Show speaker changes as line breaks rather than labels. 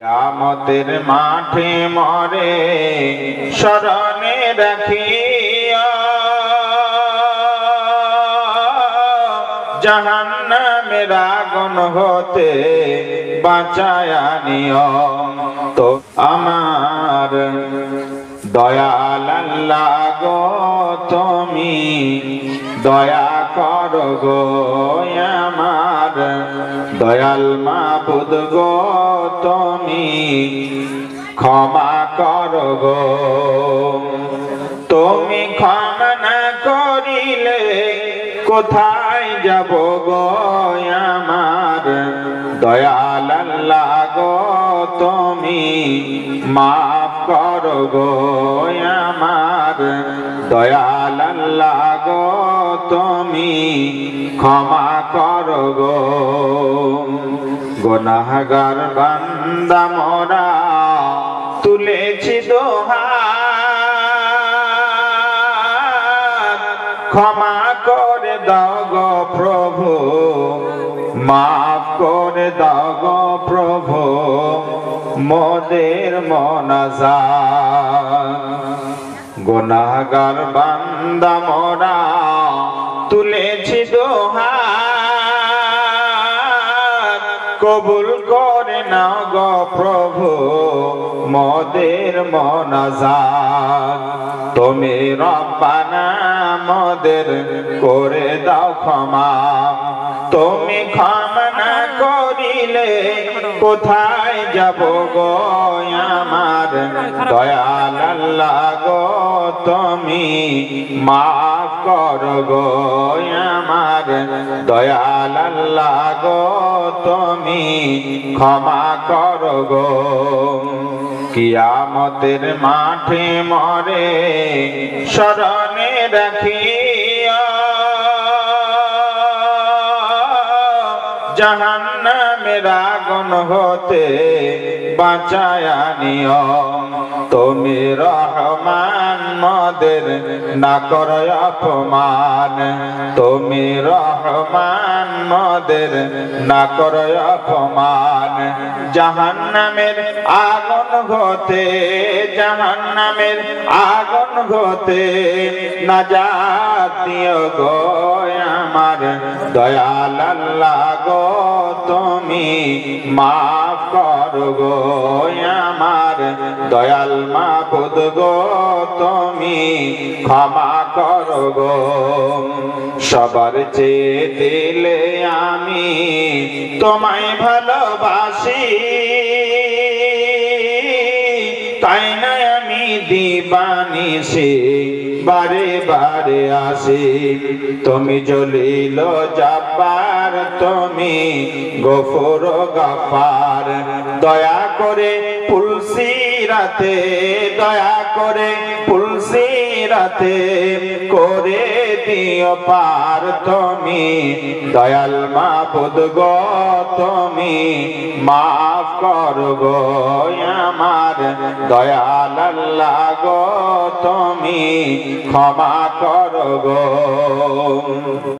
কিয়ামতের মাঠে মরে স্মরণে রাখিয়া জাহান্নামের আগুন হতে বাঁচায়া নিও। তো আমার দয়াল আল্লাহ গো তুমি দয়া করো গো, আমার দয়াল মাবুদ গো তুমি ক্ষমা করো গো। তুমি ক্ষমা না করিলে কোথায় যাব গো, আমার দয়াল আল্লাহ গো তুমি মাফ করো গো, আমার দয়াল আল্লাহ গো তুমি ক্ষমা করো গো। গুনাহগার বান্দা মোরা তুলেছি দোহাত, ক্ষমা করে দাও গো প্রভু, মাফ করে দাও গো প্রভু মোদের মোনাজাত। গুনাহগার বান্দা মোরা তুলেছি দোহাত, কবুল করে নাও গো প্রভু মোদের মোনাজাত। তুমি রব্বানা মোদের করে দাও ক্ষমা, তুমি ক্ষমা না করিলে কোথায় যাব গো, আমার দয়াল আল্লাহ গো তুমি মাফ করো গো, আমার দয়াল আল্লাহ গো তুমি ক্ষমা করো গো। কিয়ামতের মাঠে মরে স্মরণে রাখিয়া জাহান্নামের আগুন হতে বাঁচায়া নিও। তুমি রহমান মোদের না করো অপমান, তুমি রহমান মোদের না করো অপমান। জাহান্নামের আগুন হতে, জাহান্নামের আগুন হতে নাজাত দিও গো, আমার দয়াল আল্লাহ গো তুমি মাফ করো গো, আমার দয়াল মাবুদ গো তুমি ক্ষমা করো গো। সবার চেয়ে দিলে আমি তোমায় ভালোবাসি, তাই না আমি দিবানিশি বারে বারে আসি। তুমি জলিল জব্বার, তুমি গফুর গফার, দয়া করে পুলসিরাতে, দয়া করে পুলসিরাতে করে দিও পার। তুমি দয়াল মাবুদ গো তুমি মাফ করো গো, আমার দয়াল আল্লাহ গো তুমি ক্ষমা করো গো।